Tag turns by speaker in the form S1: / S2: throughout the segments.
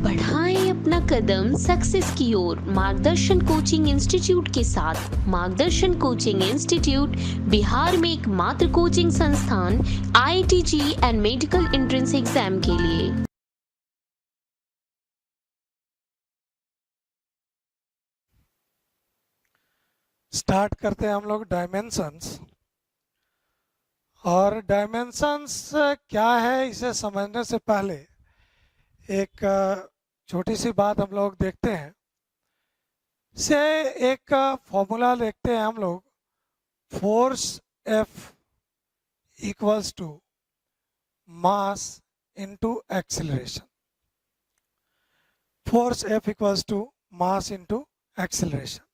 S1: बढ़ाएं अपना कदम सक्सेस की ओर मार्गदर्शन कोचिंग इंस्टीट्यूट के साथ। मार्गदर्शन कोचिंग इंस्टीट्यूट बिहार में एकमात्र कोचिंग संस्थान IIT JEE and medical entrance exam के लिए।
S2: स्टार्ट करते हैं हम लोग डायमेंशंस। और डायमेंशंस क्या है इसे समझने से पहले एक छोटी सी बात हम लोग देखते हैं। से एक फॉर्मूला देखते हैं हम लोग, force F equals to mass into acceleration. Force F equals to mass into acceleration.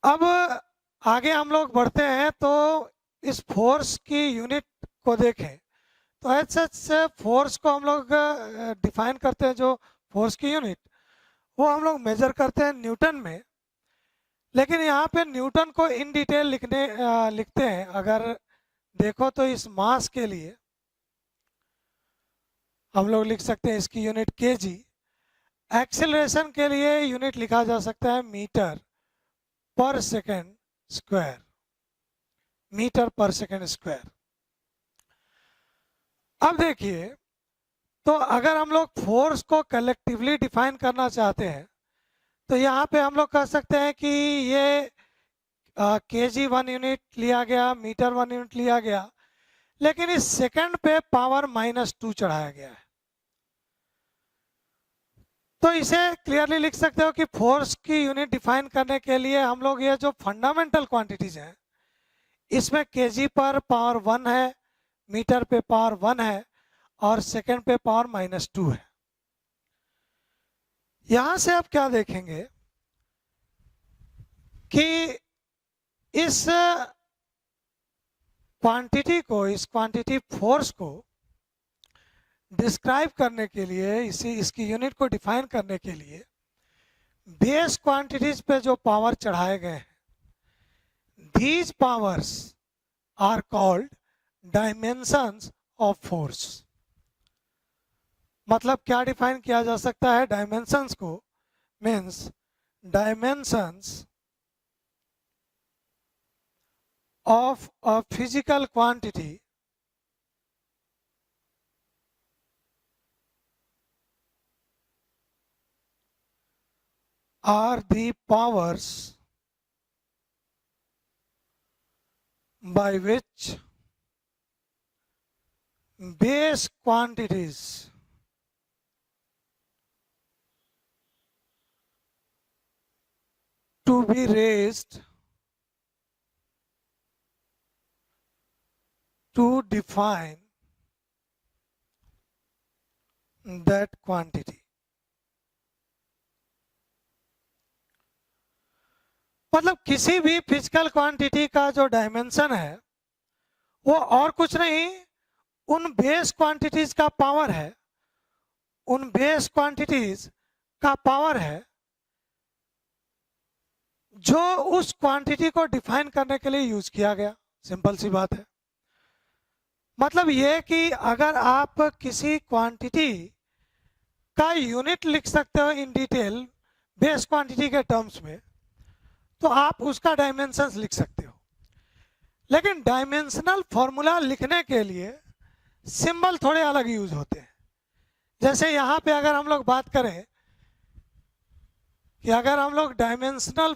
S2: अब आगे हम लोग बढ़ते हैं तो इस फोर्स की यूनिट को देखें तो ऐसे फोर्स को हम लोग डिफाइन करते हैं। जो फोर्स की यूनिट वो हम लोग मेजर करते हैं न्यूटन में, लेकिन यहाँ पे न्यूटन को इन डिटेल लिखते हैं। अगर देखो तो इस मास के लिए हम लोग लिख सकते हैं इसकी यूनिट केजी। एक्सेलरेशन के लिए यूनिट लिखा जा सकता है मीटर पर सेकेंड स्क्वायर। मीटर पर सेकेंड स्क्वायर। अब देखिए, तो अगर हम लोग फोर्स को कलेक्टिवली डिफाइन करना चाहते हैं तो यहाँ पे हम लोग कह सकते हैं कि ये केजी 1 यूनिट लिया गया, मीटर 1 यूनिट लिया गया, लेकिन इस सेकंड पे पावर -2 चढ़ाया गया है। तो इसे क्लियरली लिख सकते हो कि फोर्स की यूनिट डिफाइन करने के लिए हम लोग ये जो फंडामेंटल क्वांटिटीज हैं इसमें केजी पर पावर 1 है, मीटर पे पावर 1 है और सेकंड पे पावर -2 है। यहां से आप क्या देखेंगे कि इस क्वांटिटी को, इस क्वांटिटी फोर्स को डिस्क्राइब करने के लिए, इसकी यूनिट को डिफाइन करने के लिए बेस क्वांटिटीज पे जो पावर चढ़ाए गए हैं, these powers are called dimensions of force। मतलब क्या डिफाइन किया जा सकता है डायमेंशंस को? Means dimensions of a physical quantity are the powers by which base quantities to be raised to define that quantity। मतलब किसी भी फिजिकल क्वांटिटी का जो डायमेंशन है वो और कुछ नहीं, उन बेस क्वांटिटीज का पावर है। उन बेस क्वांटिटीज का पावर है जो उस क्वांटिटी को डिफाइन करने के लिए यूज किया गया। सिंपल सी बात है। मतलब ये कि अगर आप किसी क्वांटिटी का यूनिट लिख सकते हो इन डिटेल बेस क्वांटिटी के टर्म्स में, तो आप उसका डायमेंशंस लिख सकते हो। लेकिन डायमेंशनल फॉर्मूला लिखने के लिए सिंबल थोड़े अलग यूज होते हैं। जैसे यहाँ पे अगर हम लोग बात करें कि अगर हम लोग डायमेंशनल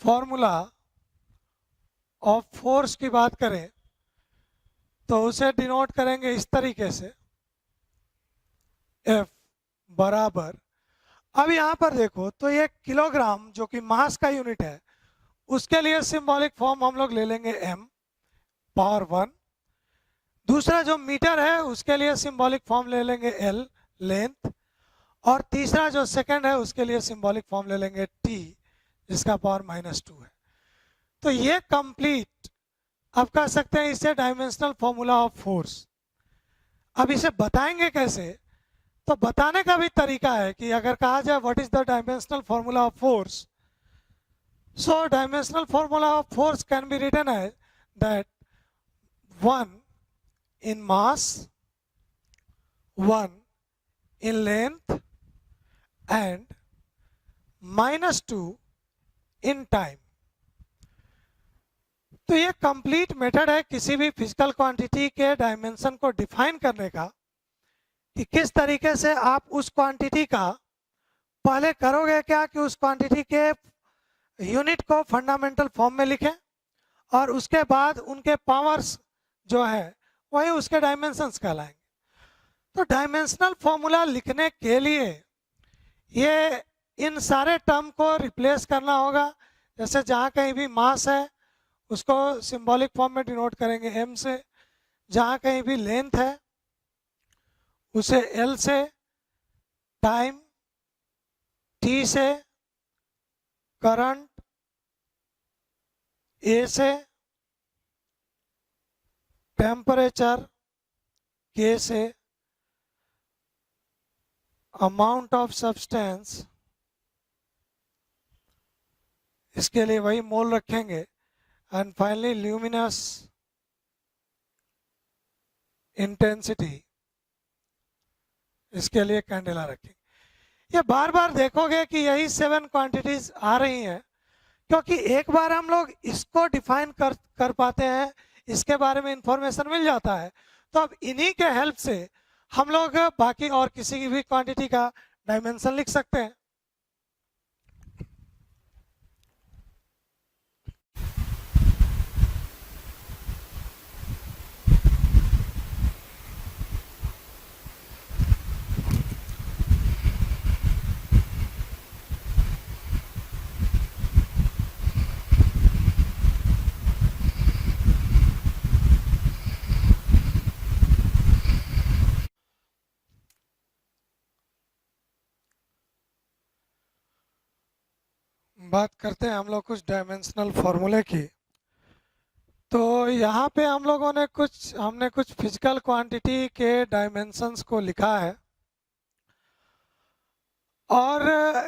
S2: फॉर्मूला ऑफ फोर्स की बात करें तो उसे डिनोट करेंगे इस तरीके से, F बराबर। अब यहाँ पर देखो तो ये किलोग्राम जो कि मास का यूनिट है उसके लिए सिंबॉलिक फॉर्म हम लोग ले लेंगे m पावर 1। दूसरा जो मीटर है उसके लिए सिंबॉलिक फॉर्म ले लेंगे l लेंथ। और तीसरा जो सेकंड है उसके लिए सिंबॉलिक फॉर्म ले लेंगे t जिसका पावर -2 है। तो ये कंप्लीट अब कह सकते हैं इसे डायमेंशनल फॉर्मूला ऑफ फोर्स। अब इसे बताएंगे कैसे? तो बताने का भी तरीका है कि अगर कहा जाए what is the dimensional formula of force, so dimensional formula of force can be written as that 1 in mass 1 in length and -2 in time। तो ये कंप्लीट मेथड है किसी भी फिजिकल क्वांटिटी के डायमेंशन को डिफाइन करने का, कि किस तरीके से आप उस क्वांटिटी का पहले करोगे क्या कि उस क्वांटिटी के यूनिट को फंडामेंटल फॉर्म में लिखें और उसके बाद उनके पावर्स जो है वही उसके डायमेंशंस कहलाएंगे। तो डायमेंशनल फॉर्मूला लिखने के लिए ये इन सारे टर्म को रिप्लेस करना होगा। जैसे जहाँ कहीं भी मास है उसको सिंबॉलिक फॉर्म में डिनोट करेंगे m से, जहाँ कहीं भी लेंथ है उसे l से, टाइम t से, करंट a से, टेम्परेचर k से, अमाउंट ऑफ सब्सटेंस इसके लिए वही मोल रखेंगे, एंड फाइनली ल्यूमिनस इंटेंसिटी इसके लिए कैंडेला रखेंगे। ये बार बार देखोगे कि यही 7 क्वांटिटीज आ रही हैं, क्योंकि एक बार हम लोग इसको डिफाइन कर पाते हैं, इसके बारे में इंफॉर्मेशन मिल जाता है, तो अब इन्हीं के हेल्प से हम लोग बाकी और किसी की भी क्वांटिटी का डायमेंशन लिख सकते हैं। बात करते हैं हम लोग कुछ डायमेंशनल फॉर्मूले की। तो यहाँ पे हमने कुछ फिजिकल क्वांटिटी के डायमेंशंस को लिखा है, और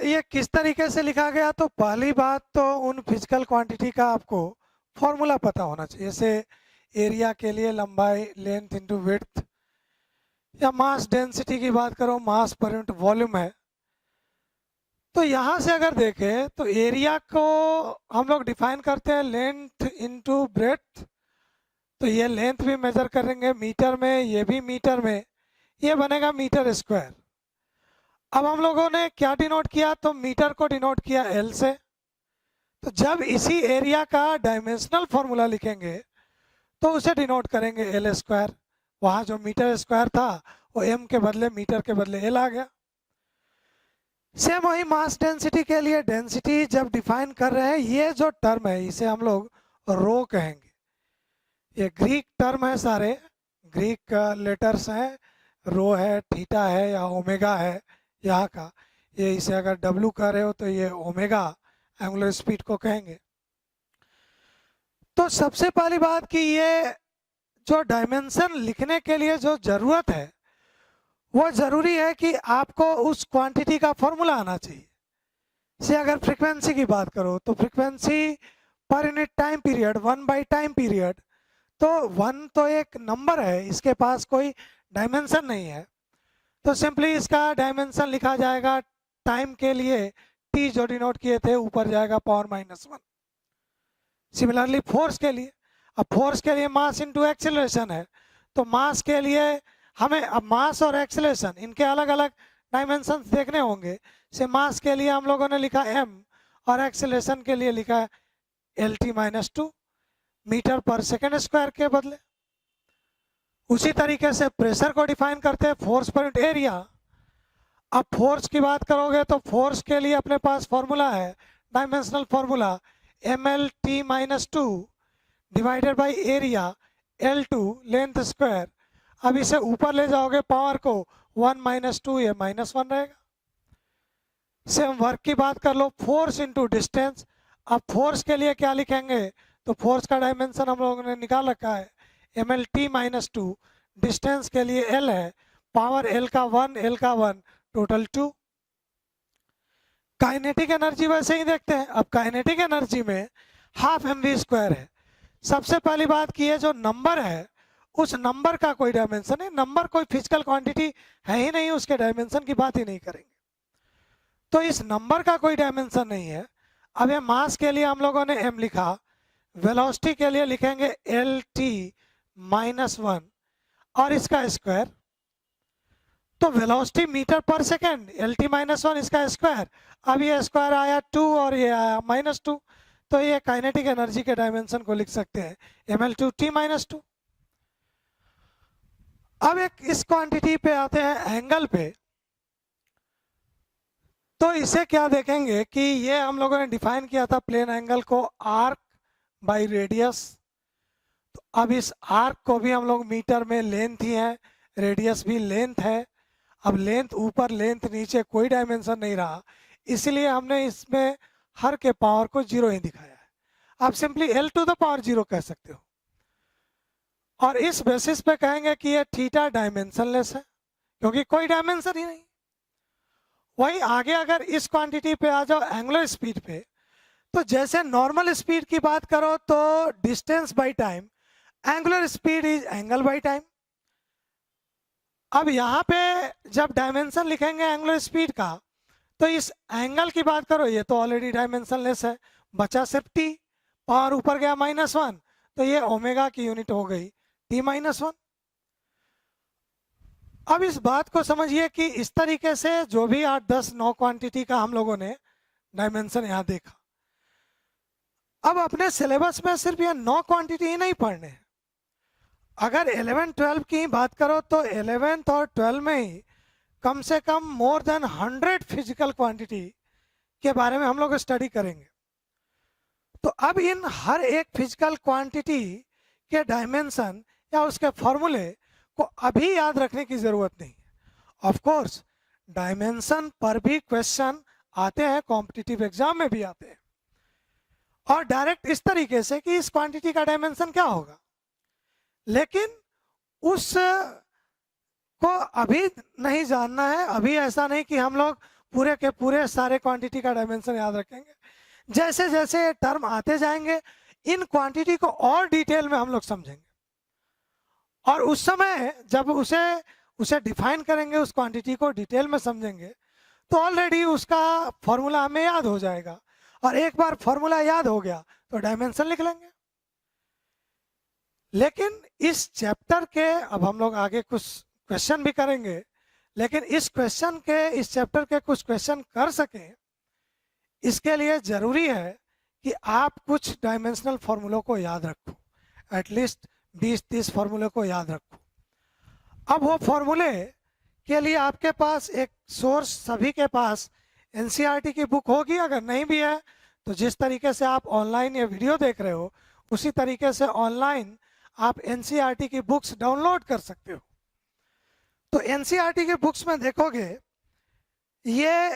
S2: ये किस तरीके से लिखा गया, तो पहली बात तो उन फिजिकल क्वांटिटी का आपको फॉर्मूला पता होना चाहिए। जैसे एरिया के लिए लंबाई लेंथ इंटू विड्थ, या मास डेंसिटी की बात करो मास पर यूनिट वॉल्यूम है। तो यहाँ से अगर देखें तो एरिया को हम लोग डिफाइन करते हैं लेंथ इंटू ब्रेड्थ, तो ये लेंथ भी मेजर करेंगे मीटर में, ये भी मीटर में, ये बनेगा मीटर स्क्वायर। अब हम लोगों ने क्या डिनोट किया, तो मीटर को डिनोट किया L से। तो जब इसी एरिया का डायमेंशनल फॉर्मूला लिखेंगे तो उसे डिनोट करेंगे L स्क्वायर। वहाँ जो मीटर स्क्वायर था वो M के बदले मीटर के बदले L आ गया। सेम वही मास डेंसिटी के लिए डेंसिटी जब डिफाइन कर रहे हैं, ये जो टर्म है इसे हम लोग रो कहेंगे। ये ग्रीक टर्म है, सारे ग्रीक लेटर्स हैं, रो है, थीटा है या ओमेगा है यहाँ का। ये इसे अगर W कह रहे हो तो ये ओमेगा एंगुलर स्पीड को कहेंगे। तो सबसे पहली बात कि ये जो डायमेंशन लिखने के लिए जो जरूरत है वो जरूरी है कि आपको उस क्वांटिटी का फॉर्मूला आना चाहिए। से अगर फ्रीक्वेंसी की बात करो तो frequency per unit time period 1 by time period, तो 1 तो एक नंबर है, इसके पास कोई डायमेंशन नहीं है, तो सिंपली इसका डायमेंशन लिखा जाएगा टाइम के लिए t जो डिनोट किए थे ऊपर जाएगा पावर -1। सिमिलरली फोर्स के लिए, अब फोर्स के लिए मास इंटू एक्सेलरेशन है, तो मास के लिए हमें अब मास और एक्सेलरेशन इनके अलग अलग डायमेंशन देखने होंगे। से मास के लिए हम लोगों ने लिखा m और एक्सेलरेशन के लिए लिखा LT-2 मीटर पर सेकेंड स्क्वायर के बदले। उसी तरीके से प्रेशर को डिफाइन करते हैं फोर्स पर यूनिट एरिया। अब फोर्स की बात करोगे तो फोर्स के लिए अपने पास फॉर्मूला है, dimensional formula mLT-2 divided by area L2 length square. अब इसे ऊपर ले जाओगे पावर को 1 - 2, ये -1 रहेगा। सेम वर्क की बात कर लो, फोर्स इंटू डिस्टेंस। अब फोर्स के लिए क्या लिखेंगे, तो फोर्स का डायमेंशन हम लोगों ने निकाल रखा है mLT-2, डिस्टेंस के लिए L है, पावर L का 1 टोटल 2। काइनेटिक एनर्जी वैसे ही देखते हैं। अब काइनेटिक एनर्जी में ½ mv² है। सबसे पहली बात कि ये जो नंबर है उस नंबर का कोई डायमेंशन है, नंबर कोई फिजिकल क्वांटिटी है ही नहीं, उसके डायमेंशन की बात ही नहीं करेंगे। तो इस नंबर का कोई डायमेंशन नहीं है। अब ये मास के लिए हम लोगों ने m लिखा, वेलोसिटी के लिए लिखेंगे lt -1 और इसका स्क्वायर। तो वेलोसिटी मीटर पर सेकेंड lt -1 इसका स्क्वायर। अब ये स्क्वायर आया 2 और ये आया -2, तो ये काइनेटिक एनर्जी के डायमेंशन को लिख सकते हैं ml2t -2। अब एक इस क्वांटिटी पे आते हैं एंगल पे। तो इसे क्या देखेंगे कि ये हम लोगों ने डिफाइन किया था प्लेन एंगल को आर्क बाय रेडियस। तो अब इस आर्क को भी हम लोग मीटर में लेंथ ही है, रेडियस भी लेंथ है। अब लेंथ ऊपर लेंथ नीचे कोई डायमेंशन नहीं रहा, इसलिए हमने इसमें हर के पावर को 0 ही दिखाया है। आप सिंपली l⁻⁴ 0 कह सकते हो। और इस बेसिस पे कहेंगे कि ये थीटा डायमेंशनलेस है, क्योंकि कोई डायमेंशन ही नहीं। वही आगे अगर इस क्वांटिटी पे आ जाओ एंगुलर स्पीड पे, तो जैसे नॉर्मल स्पीड की बात करो तो distance by time, angular speed is angle by time. अब यहाँ पे जब डायमेंशन लिखेंगे एंगुलर स्पीड का, तो इस एंगल की बात करो, ये तो ऑलरेडी डायमेंशनलेस है, बचा सिर्फ t। पावर ऊपर गया -1, तो ये ओमेगा की यूनिट हो गई t -1। अब इस बात को समझिए कि इस तरीके से जो भी 8, 10, 9 क्वांटिटी का हम लोगों ने डायमेंशन यहाँ देखा। अब अपने सिलेबस में सिर्फ ये 9 क्वांटिटी ही नहीं पढ़ने हैं। अगर 11, 12 की बात करो तो 11th और 12 में ही कम से कम मोर देन 100 फिजिकल क्वांटिटी के बारे में हम लोग स्टडी करेंगे। तो अब इन हर एक फिजिकल क्वांटिटी के डायमेंशन या उसके फॉर्मूले को अभी याद रखने की जरूरत नहीं है। ऑफ कोर्स डायमेंशन पर भी क्वेश्चन आते हैं, कॉम्पिटिटिव एग्जाम में भी आते हैं, और डायरेक्ट इस तरीके से कि इस क्वांटिटी का डायमेंशन क्या होगा। लेकिन उस को अभी नहीं जानना है। अभी ऐसा नहीं कि हम लोग पूरे के पूरे सारे क्वांटिटी का डायमेंशन याद रखेंगे। जैसे जैसे टर्म आते जाएंगे, इन क्वांटिटी को और डिटेल में हम लोग समझेंगे, और उस समय जब उसे डिफाइन करेंगे, उस क्वांटिटी को डिटेल में समझेंगे, तो ऑलरेडी उसका फॉर्मूला हमें याद हो जाएगा। और एक बार फॉर्मूला याद हो गया तो डायमेंशन लिख लेंगे। लेकिन इस चैप्टर के अब हम लोग आगे कुछ क्वेश्चन भी करेंगे, लेकिन इस चैप्टर के कुछ क्वेश्चन कर सकें, इसके लिए जरूरी है कि आप कुछ डायमेंशनल फॉर्मूलों को याद रखो, एटलीस्ट 20-30 फॉर्मूले को याद रखो। अब वो फॉर्मूले के लिए आपके पास एक सोर्स, सभी के पास एनसीईआरटी की बुक होगी। अगर नहीं भी है तो जिस तरीके से आप ऑनलाइन ये वीडियो देख रहे हो, उसी तरीके से ऑनलाइन आप एनसीईआरटी की बुक्स डाउनलोड कर सकते हो। तो एनसीईआरटी के बुक्स में देखोगे, ये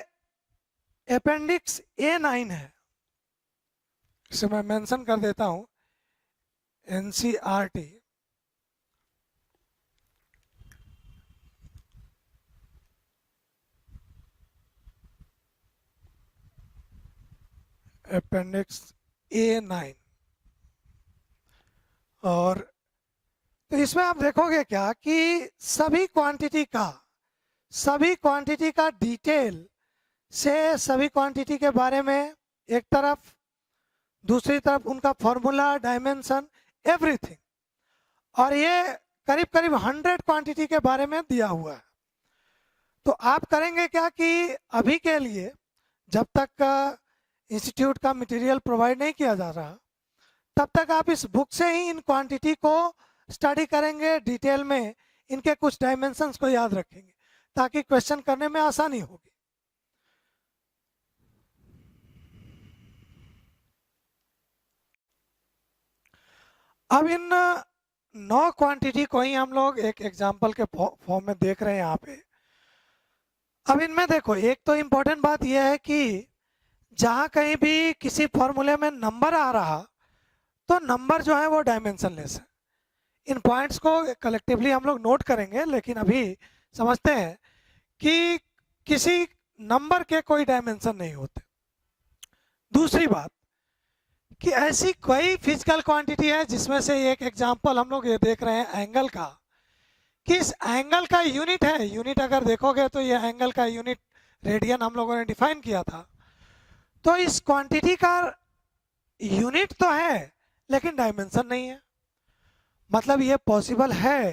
S2: अपेंडिक्स A9 है, इसे मैं मेंशन कर देता हूं, एनसीईआरटी अपेंडिक्स A9। और तो इसमें आप देखोगे क्या कि सभी क्वांटिटी का डिटेल से, सभी क्वांटिटी के बारे में एक तरफ, दूसरी तरफ उनका फॉर्मूला, डायमेंशन, एवरीथिंग। और ये करीब करीब 100 क्वांटिटी के बारे में दिया हुआ है। तो आप करेंगे क्या कि अभी के लिए जब तक इंस्टीट्यूट का मटेरियल प्रोवाइड नहीं किया जा रहा, तब तक आप इस बुक से ही इन क्वांटिटी को स्टडी करेंगे डिटेल में, इनके कुछ डायमेंशंस को याद रखेंगे ताकि क्वेश्चन करने में आसानी होगी। अब इन 9 क्वांटिटी को ही हम लोग एक एग्जांपल के फॉर्म में देख रहे हैं यहाँ पे। अब इनमें देखो, एक तो इम्पोर्टेंट बात यह है कि जहाँ कहीं भी किसी फॉर्मूले में नंबर आ रहा, तो नंबर जो है वो डायमेंशनलेस है। इन पॉइंट्स को कलेक्टिवली हम लोग नोट करेंगे, लेकिन अभी समझते हैं कि किसी नंबर के कोई डायमेंशन नहीं होते। दूसरी बात कि ऐसी कोई फिजिकल क्वांटिटी है जिसमें से एक एग्जांपल हम लोग ये देख रहे हैं एंगल का, कि इस एंगल का यूनिट है, यूनिट अगर देखोगे तो ये एंगल का यूनिट रेडियन हम लोगों ने डिफाइन किया था। तो इस क्वांटिटी का यूनिट तो है लेकिन डायमेंशन नहीं है। मतलब ये पॉसिबल है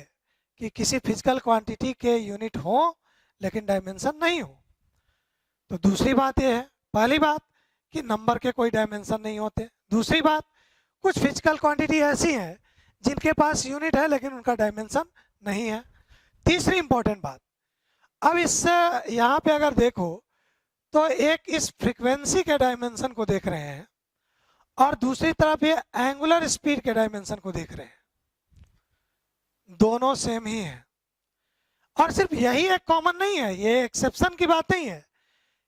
S2: कि किसी फिजिकल क्वांटिटी के यूनिट हो लेकिन डायमेंशन नहीं हो। तो दूसरी बात ये है, पहली बात कि नंबर के कोई डायमेंशन नहीं होते। दूसरी बात, कुछ फिजिकल क्वांटिटी ऐसी हैं जिनके पास यूनिट है लेकिन उनका डायमेंशन नहीं है। तीसरी इंपॉर्टेंट बात, अब इससे यहाँ पे अगर देखो तो एक इस फ्रीक्वेंसी के डायमेंशन को देख रहे हैं और दूसरी तरफ ये एंगुलर स्पीड के डायमेंशन को देख रहे हैं, दोनों सेम ही है। और सिर्फ यही एक कॉमन नहीं है, ये एक्सेप्शन की बात नहीं है।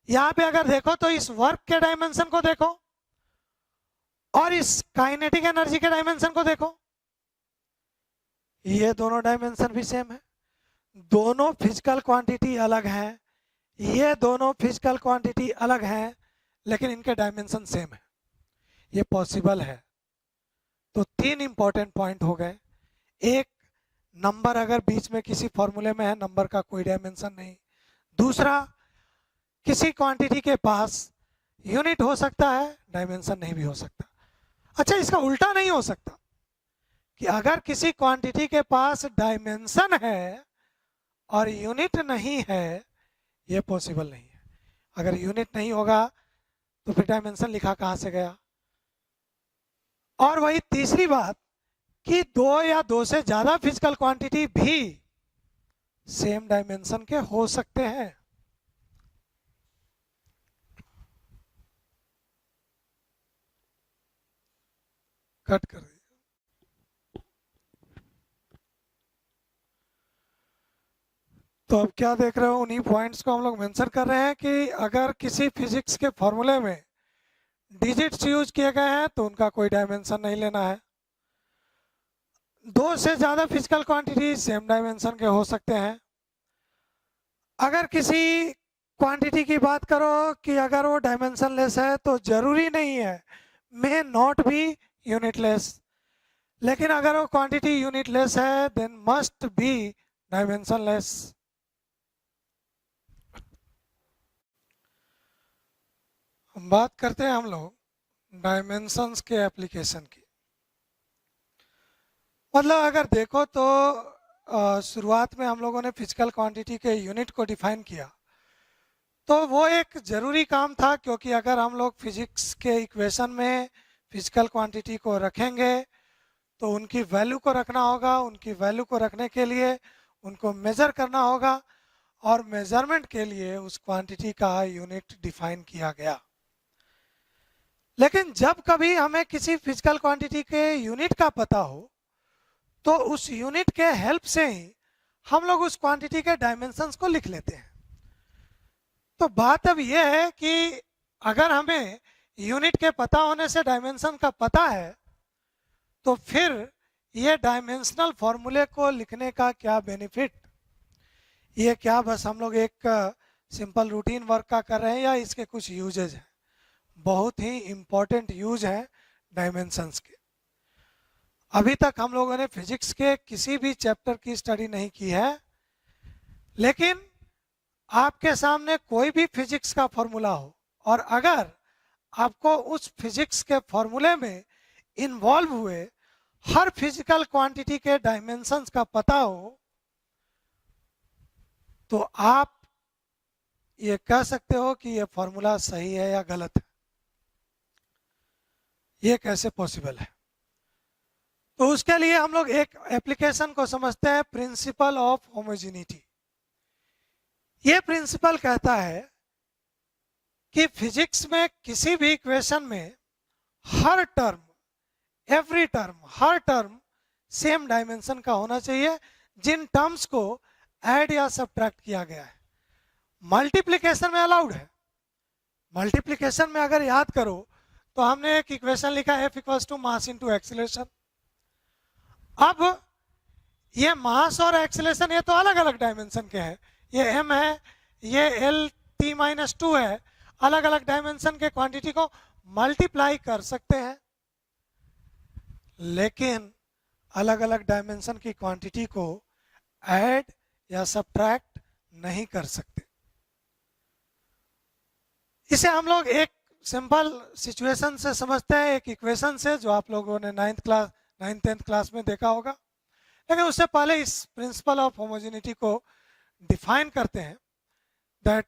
S2: यहाँ पे अगर देखो तो इस वर्क के डायमेंशन को देखो और इस काइनेटिक एनर्जी के डायमेंशन को देखो, ये दोनों डायमेंशन भी सेम है। दोनों फिजिकल क्वांटिटी अलग हैं, ये दोनों फिजिकल क्वांटिटी अलग हैं लेकिन इनके डायमेंशन सेम है। ये पॉसिबल है। तो तीन इंपॉर्टेंट पॉइंट हो गए। एक, नंबर अगर बीच में किसी फॉर्मूले में है, नंबर का कोई डायमेंशन नहीं। दूसरा, किसी क्वांटिटी के पास यूनिट हो सकता है, डायमेंशन नहीं भी हो सकता। अच्छा, इसका उल्टा नहीं हो सकता कि अगर किसी क्वांटिटी के पास डायमेंशन है और यूनिट नहीं है, ये पॉसिबल नहीं है। अगर यूनिट नहीं होगा तो फिर डायमेंशन लिखा कहाँ से गया। और वही तीसरी बात कि दो या दो से ज्यादा फिजिकल क्वांटिटी भी सेम डायमेंशन के हो सकते हैं। कट कर दिया। तो अब क्या देख रहे हो, उन्हीं पॉइंट्स को हम लोग मेंशन कर रहे हैं कि अगर किसी फिजिक्स के फॉर्मूले में डिजिट्स यूज किए गए हैं तो उनका कोई डायमेंशन नहीं लेना है। दो से ज्यादा फिजिकल क्वांटिटी सेम डायमेंशन के हो सकते हैं। अगर किसी क्वांटिटी की बात करो कि अगर वो डायमेंशन लेस है तो जरूरी नहीं है, मे नॉट बी यूनिटलेस। लेकिन अगर वो क्वांटिटी यूनिटलेस है देन मस्ट बी डायमेंशनलेस। बात करते हैं हम लोग डायमेंशंस के एप्लीकेशन की। मतलब अगर देखो तो शुरुआत में हम लोगों ने फिजिकल क्वांटिटी के यूनिट को डिफाइन किया, तो वो एक ज़रूरी काम था, क्योंकि अगर हम लोग फिजिक्स के इक्वेशन में फिजिकल क्वांटिटी को रखेंगे तो उनकी वैल्यू को रखना होगा। उनकी वैल्यू को रखने के लिए उनको मेज़र करना होगा और मेज़रमेंट के लिए उस क्वांटिटी का यूनिट डिफाइन किया गया। लेकिन जब कभी हमें किसी फिजिकल क्वांटिटी के यूनिट का पता हो तो उस यूनिट के हेल्प से ही हम लोग उस क्वांटिटी के डायमेंशंस को लिख लेते हैं। तो बात अब यह है कि अगर हमें यूनिट के पता होने से डायमेंशन का पता है तो फिर ये डायमेंशनल फॉर्मूले को लिखने का क्या बेनिफिट। ये क्या बस हम लोग एक सिंपल रूटीन वर्क का कर रहे हैं या इसके कुछ यूजेज हैं? बहुत ही इंपॉर्टेंट यूज है डायमेंशंस के। अभी तक हम लोगों ने फिजिक्स के किसी भी चैप्टर की स्टडी नहीं की है, लेकिन आपके सामने कोई भी फिजिक्स का फॉर्मूला हो और अगर आपको उस फिजिक्स के फॉर्मूले में इन्वॉल्व हुए हर फिजिकल क्वांटिटी के डायमेंशंस का पता हो तो आप ये कह सकते हो कि ये फॉर्मूला सही है या गलत है। ये कैसे पॉसिबल है? तो उसके लिए हम लोग एक एप्लीकेशन को समझते हैं, प्रिंसिपल ऑफ होमोजेनिटी। ये प्रिंसिपल कहता है कि फिजिक्स में किसी भी इक्वेशन में हर टर्म, एवरी टर्म, हर टर्म सेम डायमेंशन का होना चाहिए जिन टर्म्स को ऐड या सब्ट्रैक्ट किया गया है। मल्टीप्लिकेशन में अलाउड है। मल्टीप्लिकेशन में अगर याद करो तो हमने एक इक्वेशन लिखा है F = मास इंटू एक्सीलरेशन। अब ये मास और एक्सीलरेशन ये तो अलग अलग डायमेंशन के हैं, ये m है, ये L t - 2 है। अलग अलग डायमेंशन के क्वांटिटी को मल्टीप्लाई कर सकते हैं। लेकिन अलग अलग डायमेंशन की क्वांटिटी को ऐड या सब्ट्रैक्ट नहीं कर सकते। इसे हम लोग एक सिंपल सिचुएशन से समझते हैं, एक इक्वेशन से, जो आप लोगों ने 9th 10th क्लास में देखा होगा। लेकिन उससे पहले इस प्रिंसिपल ऑफ होमोजेनिटी को डिफाइन करते हैं, दैट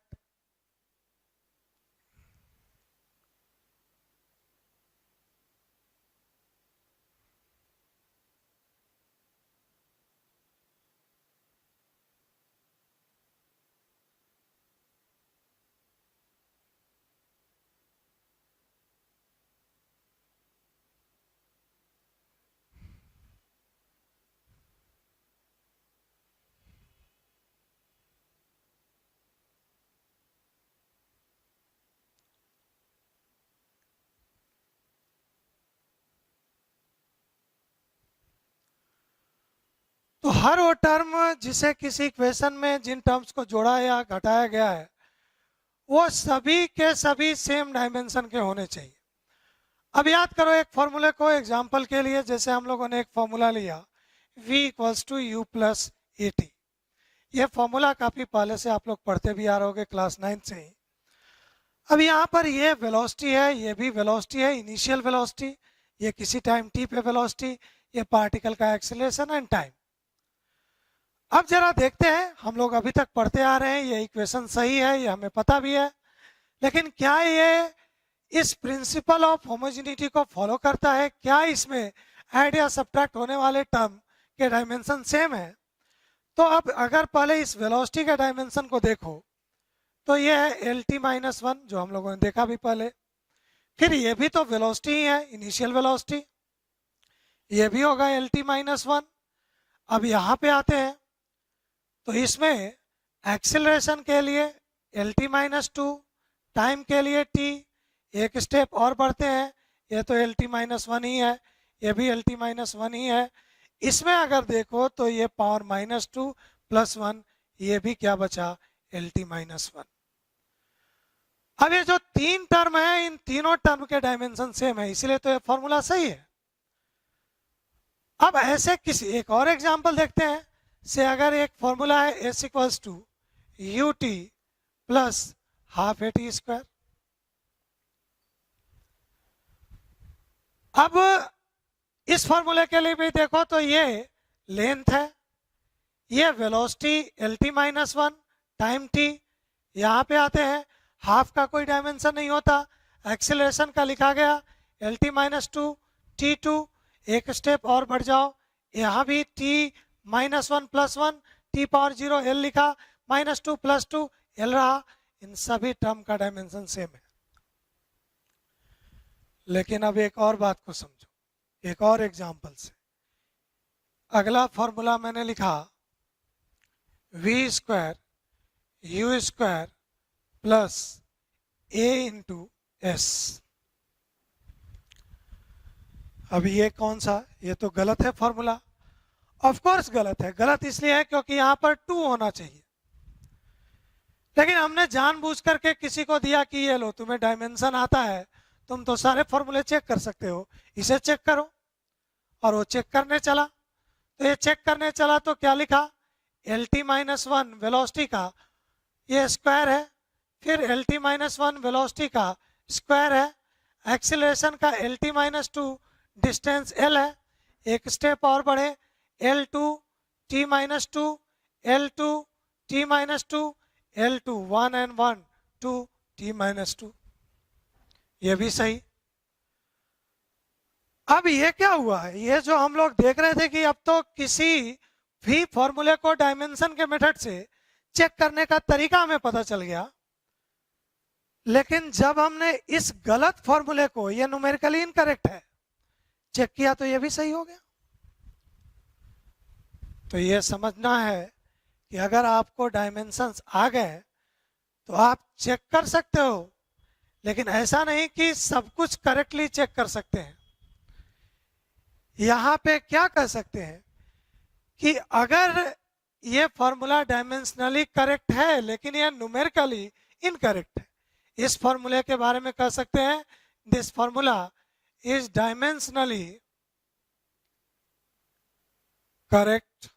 S2: तो हर वो टर्म जिसे किसी इक्वेशन में जिन टर्म्स को जोड़ा या घटाया गया है वो सभी के सभी सेम डायमेंशन के होने चाहिए। अब याद करो एक फॉर्मूले को, एग्जांपल के लिए जैसे हम लोगों ने एक फॉर्मूला लिया v equals to u plus a t. ये फॉर्मूला काफी पहले से आप लोग पढ़ते भी आ रहे होगे क्लास 9 से ही। अब यहाँ पर ये वेलोसिटी है, ये भी वेलोसिटी है, इनिशियल वेलोसिटी, ये किसी टाइम t पे वेलोसिटी, ये पार्टिकल का एक्सेलरेशन एंड टाइम। अब जरा देखते हैं, हम लोग अभी तक पढ़ते आ रहे हैं, ये इक्वेशन सही है, ये हमें पता भी है, लेकिन क्या ये इस प्रिंसिपल ऑफ होमोजेनिटी को फॉलो करता है? क्या इसमें ऐड या सब्ट्रैक्ट होने वाले टर्म के डायमेंशन सेम है? तो अब अगर पहले इस वेलोसिटी के डायमेंशन को देखो तो ये है एल टी माइनस वन, जो हम लोगों ने देखा भी पहले। फिर ये भी तो वेलोसिटी ही है, इनिशियल वेलोसिटी, ये भी होगा एल टी माइनस वन। अब यहाँ पे आते हैं तो इसमें एक्सेलरेशन के लिए L T minus to, time के लिए टी, एक स्टेप और बढ़ते हैं, ये तो एल टी माइनस वन ही है, ये भी एल टी माइनस वन ही है। इसमें अगर देखो तो ये power minus two plus one, ये भी क्या बचा? L T minus one. अब ये जो तीन टर्म है, इन तीनों टर्म के डायमेंशन सेम है, इसलिए तो ये फॉर्मूला सही है। अब ऐसे किसी एक और एग्जांपल देखते हैं, से अगर एक फॉर्मूला है s equals to u t plus half a t square. अब इस फॉर्मूले के लिए भी देखो तो ये लेंथ है, ये velocity L T minus one, time T. यहाँ पे आते हैं, हाफ का कोई डायमेंशन नहीं होता, एक्सेलरेशन का लिखा गया L T minus two T two, एक स्टेप और बढ़ जाओ, यहाँ भी T minus one plus one, T power zero, L लिखा, minus two plus two, L रहा। इन सभी टर्म का डायमेंशन सेम है। लेकिन अब एक और बात को समझो, एक और एग्जांपल से। अगला फॉर्मूला मैंने लिखा v square u square plus a into s. अब ये कौन सा? ये तो गलत है फॉर्मूला। ऑफ कोर्स गलत है। गलत इसलिए है क्योंकि यहाँ पर टू होना चाहिए, लेकिन हमने जानबूझ करके किसी को दिया कि ये लो, तुम्हें डायमेंशन आता है, तुम तो सारे फॉर्मूले चेक कर सकते हो, इसे चेक करो। और वो चेक करने चला, तो ये चेक करने चला तो क्या लिखा? L T minus one velocity का ये स्क्वायर है, फिर L T minus one velocity का स्क्वायर है, एक्सीलरेशन का L T minus to, distance L है, एक स्टेप और बढ़े, L two T minus to, L two T minus to, L two, one and one two, T minus to. ये भी सही। अब ये क्या हुआ है? ये जो हम लोग देख रहे थे कि अब तो किसी भी फॉर्मूले को डायमेंशन के मेथड से चेक करने का तरीका हमें पता चल गया, लेकिन जब हमने इस गलत फॉर्मूले को, ये न्यूमेरिकली इनकरेक्ट है, चेक किया तो ये भी सही हो गया। तो ये समझना है कि अगर आपको डायमेंशंस आ गए तो आप चेक कर सकते हो, लेकिन ऐसा नहीं कि सब कुछ करेक्टली चेक कर सकते हैं। यहाँ पे क्या कर सकते हैं कि अगर ये फॉर्मूला डायमेंशनली करेक्ट है लेकिन ये न्यूमेरिकली इनकरेक्ट है, इस फॉर्मूले के बारे में कह सकते हैं this formula is dimensionally correct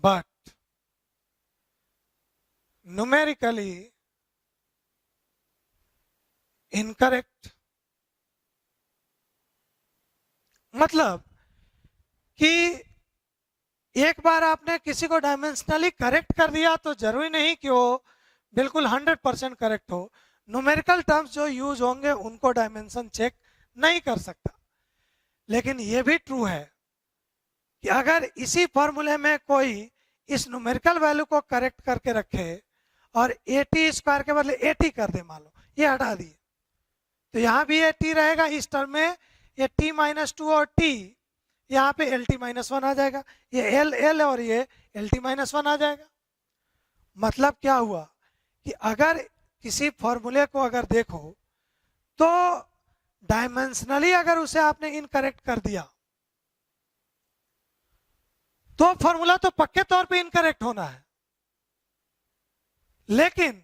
S2: but numerically incorrect। मतलब कि एक बार आपने किसी को डायमेंशनली करेक्ट कर दिया तो जरूरी नहीं कि वो बिल्कुल 100% करेक्ट हो। न्यूमेरिकल टर्म्स जो यूज होंगे उनको डायमेंशन चेक नहीं कर सकता। लेकिन ये भी ट्रू है कि अगर इसी फॉर्मूले में कोई इस न्यूमेरिकल वैल्यू को करेक्ट करके रखे और 80 स्क्वायर के बदले 80 कर दे, मान लो ये हटा दिए, तो यहाँ भी ये t रहेगा, इस टर्म में ये t-2 और t, यहाँ पे LT-1 आ जाएगा, ये L और ये LT-1 आ जाएगा। मतलब क्या हुआ कि अगर किसी फॉर्मूले को अगर देखो तो डायमेंशनली अगर उसे आपने इनकरेक्ट कर दिया तो फॉर्मूला तो पक्के तौर पे इनकरेक्ट होना है। लेकिन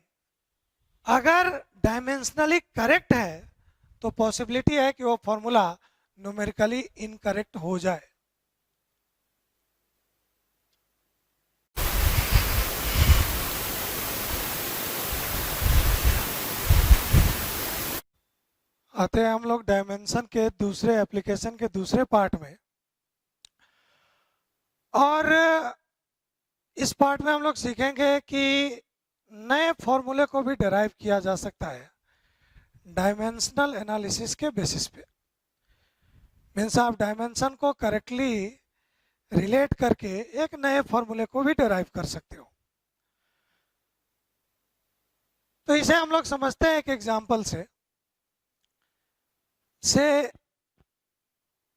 S2: अगर डायमेंशनली करेक्ट है तो पॉसिबिलिटी है कि वो फॉर्मूला न्यूमेरिकली इनकरेक्ट हो जाए। आते हैं हम लोग डायमेंशन के दूसरे एप्लीकेशन के दूसरे पार्ट में, और इस पार्ट में हम लोग सीखेंगे कि नए फॉर्मूले को भी डिराइव किया जा सकता है डायमेंशनल एनालिसिस के बेसिस पे। मीन्स आप डायमेंशन को करेक्टली रिलेट करके एक नए फॉर्मूले को भी डिराइव कर सकते हो। तो इसे हम लोग समझते हैं एक एग्जांपल से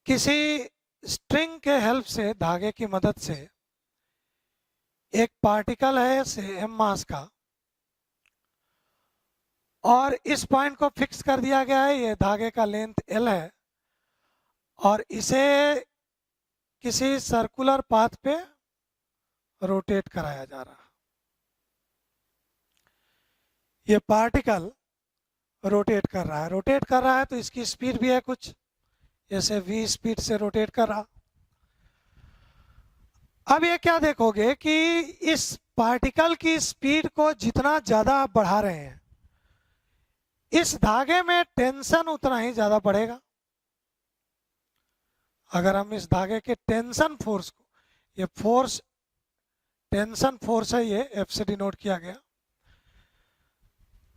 S2: किसी स्ट्रिंग के हेल्प से, धागे की मदद से एक पार्टिकल है से m मास का, और इस पॉइंट को फिक्स कर दिया गया है, ये धागे का लेंथ l है, और इसे किसी सर्कुलर पाथ पे रोटेट कराया जा रहा है। ये पार्टिकल रोटेट कर रहा है तो इसकी स्पीड भी है कुछ, जैसे v स्पीड से रोटेट कर रहा। अब ये क्या देखोगे कि इस पार्टिकल की स्पीड को जितना ज्यादा आप बढ़ा रहे हैं, इस धागे में टेंशन उतना ही ज्यादा बढ़ेगा। अगर हम इस धागे के टेंशन फोर्स को, ये फोर्स टेंशन फोर्स है, ये F से डिनोट किया गया,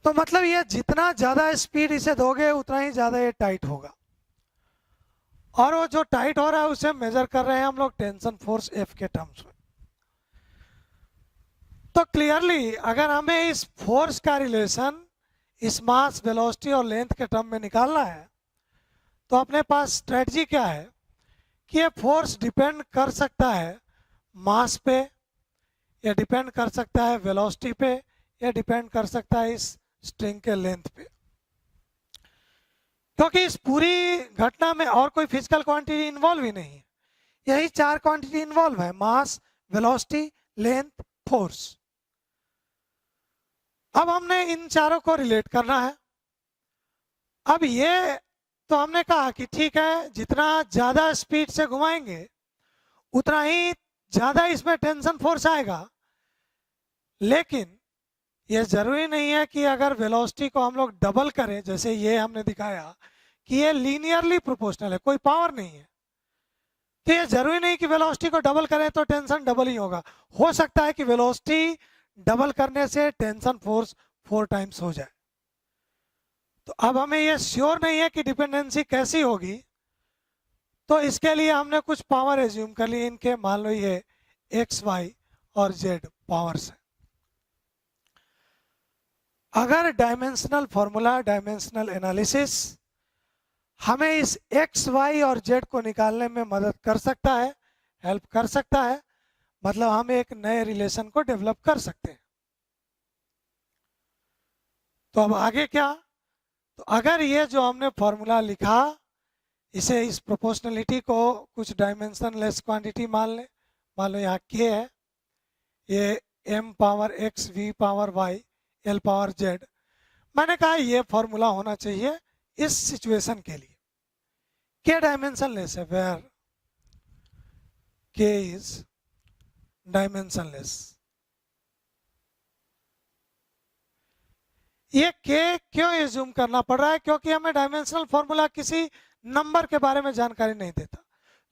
S2: तो मतलब ये जितना ज्यादा स्पीड इसे दोगे उतना ही ज्यादा ये टाइट होगा। और वो जो टाइट हो रहा है उसे मेजर कर रहे हैं हम लोग टेंशन फोर्स F के टर्म्स में। तो क्लियरली अगर हमें इस फोर्स का रिलेशन इस मास, वेलोसिटी और लेंथ के टर्म में निकालना है तो अपने पास स्ट्रेटजी क्या है कि ये फोर्स डिपेंड कर सकता है मास पे, या डिपेंड कर सकता है वेलोसिटी पे, या डिपेंड कर सकता है इस स्ट्रिंग के लेंथ पे। क्योंकि इस पूरी घटना में और कोई फिजिकल क्वांटिटी इन्वॉल्व ही नहीं है, यही चार क्वांटिटी इन्वॉल्व है, मास, वेलोसिटी, लेंथ, फोर्स। अब हमने इन चारों को रिलेट करना है। अब ये तो हमने कहा कि ठीक है, जितना ज्यादा स्पीड से घुमाएंगे उतना ही ज्यादा इसमें टेंशन फोर्स आएगा। लेकिन ये जरूरी नहीं है कि अगर वेलोसिटी को हम लोग डबल करें, जैसे ये हमने दिखाया कि ये लीनियरली प्रोपोर्शनल है, कोई पावर नहीं है, तो ये जरूरी नहीं कि वेलोसिटी को डबल करें तो टेंशन डबल ही होगा। हो सकता है कि वेलोसिटी डबल करने से टेंशन फोर्स 4 टाइम्स हो जाए। तो अब हमें ये श्योर नहीं है कि डिपेंडेंसी कैसी होगी, तो इसके लिए हमने कुछ पावर एज्यूम कर ली। इनके मान लो ये x, y और z पावर्स है। अगर डायमेंशनल फॉर्मूला, डायमेंशनल एनालिसिस हमें इस x, y और z को निकालने में मदद कर सकता है, हेल्प कर सकता है, मतलब हम एक नए रिलेशन को डेवलप कर सकते हैं। तो अब आगे क्या? तो अगर ये जो हमने फॉर्मूला लिखा, इसे, इस प्रोपोर्शनलिटी को कुछ डायमेंशन लेस क्वांटिटी मान ले, मान लो यहाँ k है, ये m power x, v power y, l power z। मैंने कहा ये फॉर्मूला होना चाहिए इस सिचुएशन के लिए। k डायमेंशन लेस है, वेयर k is dimensionless। ये k क्यों एज्यूम करना पड़ रहा है? क्योंकि हमें डायमेंशनल फॉर्मूला किसी नंबर के बारे में जानकारी नहीं देता।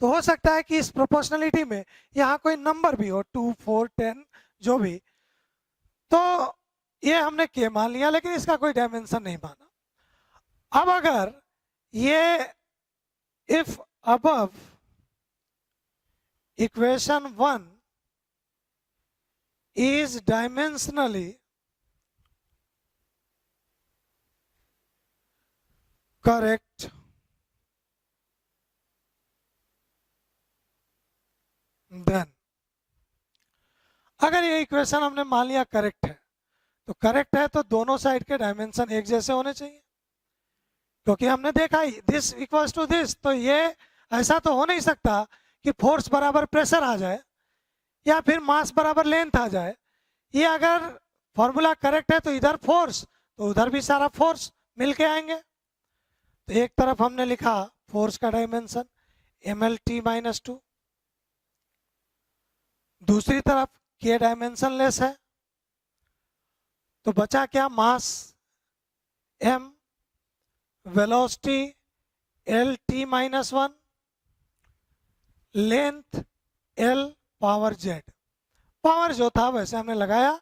S2: तो हो सकता है कि इस प्रोपोर्शनलिटी में यहाँ कोई नंबर भी हो, 2, 4, 10 जो भी, तो ये हमने k मान लिया, लेकिन इसका कोई डायमेंशन नहीं माना। अब अगर ये if above equation 1 is dimensionally correct, then अगर ये इक्वेशन हमने मान लिया करेक्ट है, तो करेक्ट है तो दोनों साइड के डायमेंशन एक जैसे होने चाहिए, क्योंकि हमने देखा दिस इक्वल्स टू दिस। तो ये ऐसा तो हो नहीं सकता कि फोर्स बराबर प्रेशर आ जाए या फिर मास बराबर लेंथ आ जाए। ये अगर फॉर्मूला करेक्ट है तो इधर फोर्स तो उधर भी सारा फोर्स मिलके आएंगे। तो एक तरफ हमने लिखा फोर्स का डायमेंशन mlt-2, दूसरी तरफ k डायमेंशनलेस है, तो बचा क्या? मास m, velocity lt-1, length l, power z। Power जो था वैसे हमने लगाया,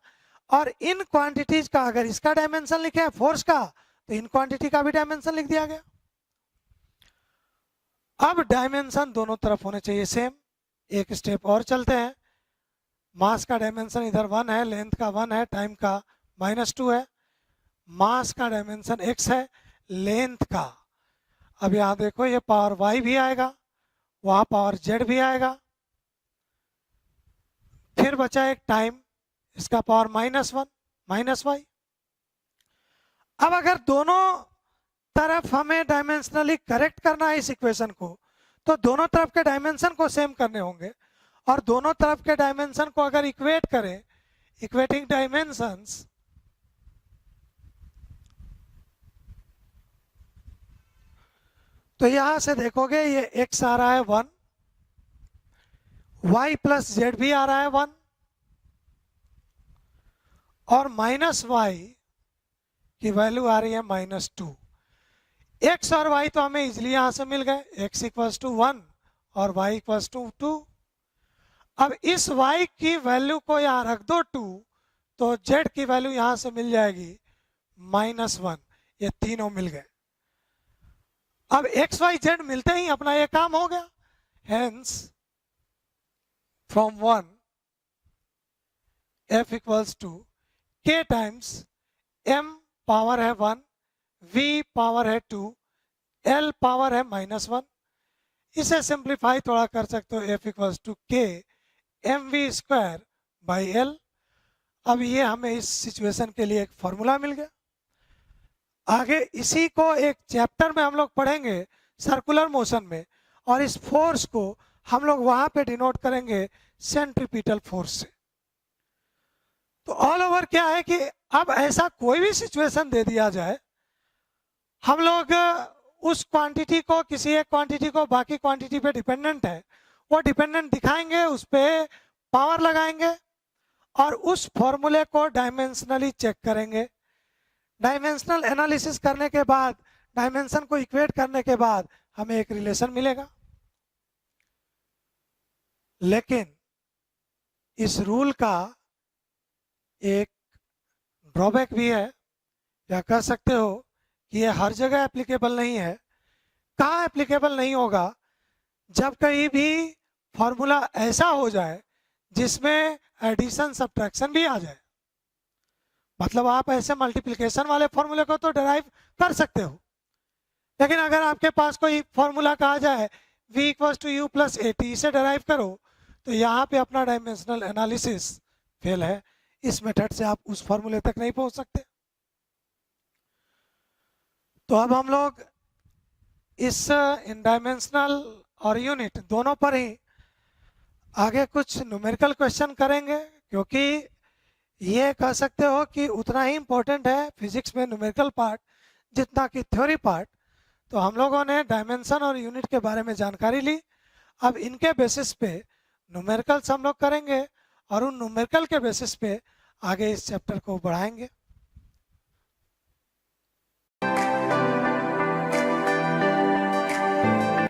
S2: और इन क्वांटिटीज का अगर इसका डायमेंशन लिखे है फोर्स का, तो इन क्वांटिटी का भी डायमेंशन लिख दिया गया। अब डायमेंशन दोनों तरफ होने चाहिए सेम। एक स्टेप और चलते हैं। मास का डायमेंशन इधर 1 है, लेंथ का 1 है, टाइम का -2 है। मास का डायमेंशन x है, लेंथ का, अब यहां देखो ये पावर y भी आएगा, वहां पावर z भी आएगा, फिर बचा एक टाइम, इसका पावर -1 -y। अब अगर दोनों तरफ हमें डायमेंशनली करेक्ट करना है इस इक्वेशन को, तो दोनों तरफ के डायमेंशन को सेम करने होंगे, और दोनों तरफ के डायमेंशन को अगर इक्वेट करें, इक्वेटिंग डायमेंशंस, तो यहां से देखोगे ये x आ रहा है 1, y प्लस जेड भी आ रहा है 1, और -y की वैल्यू आ रही है -2। x और y तो हमें इजिली यहां से मिल गए, x इक्वल्स टू 1 और y इक्वल्स टू 2। अब इस y की वैल्यू को यहां रख दो 2, तो z की वैल्यू यहां से मिल जाएगी -1। ये तीनों मिल गए। अब x y z मिलते ही अपना ये काम हो गया। Hence from 1 f equals to k times m power है 1, v पावर है 2, l पावर है -1। इसे सिंप्लीफाई थोड़ा कर सकते हो, f equals to k mv square by l। अब ये हमें इस सिचुएशन के लिए एक फॉर्मूला मिल गया। आगे इसी को एक चैप्टर में हम लोग पढ़ेंगे सर्कुलर मोशन में, और इस फोर्स को हम लोग वहां पे डिनोट करेंगे सेंट्रीपिटल फोर्स से। तो ऑल ओवर क्या है कि अब ऐसा कोई भी सिचुएशन दे दिया जाए, हम लोग उस क्वांटिटी को, किसी एक क्वांटिटी को बाकी क्वांटिटी पे डिपेंडेंट है, वो डिपेंडेंट दिखाएंगे, उस पे पावर लगाएंगे, और उस फॉर्मूले को डायमेंशनली चेक करेंगे। डायमेंशनल एनालिसिस करने के बाद, डायमेंशन को इक्वेट करने के बाद हमें एक रिलेशन मिलेगा। लेकिन इस रूल का एक ड्रॉबैक भी है, या कह सकते हो कि ये हर जगह एप्लीकेबल नहीं है। कहाँ एप्लीकेबल नहीं होगा? जब कहीं भी फॉर्मूला ऐसा हो जाए जिसमें एडिशन सब्ट्रैक्शन भी आ जाए। मतलब आप ऐसे मल्टीप्लिकेशन वाले फॉर्मूले को तो डिराइव कर सकते हो, लेकिन अगर आपके पास कोई फॉर्मूला कहा जाए v equals to u plus at, इसे डिराइव करो, तो यहाँ पे अपना डायमेंशनल एनालिसिस फेल है। इस मेथड से आप उस फॉर्मूले तक नहीं पहुंच सकते। तो अब हम लोग इस इन डायमेंशनल और यूनिट दोनों पर ही आगे कुछ न्यूमेरिकल क्वेश्चन करेंगे, क्योंकि ये कह सकते हो कि उतना ही इम्पोर्टेंट है फिजिक्स में न्यूमेरिकल पार्ट जितना कि थ्योरी पार्ट। तो हम लोगों ने डायमेंशन और यूनिट के बारे में जानकारी ली। अब इनके बेसिस पे न्यूमेरिकल्स हम लोग करेंगे और उन न्यूमेरिकल के बेसिस पे आगे इस चैप्टर को बढ़ाएंगे।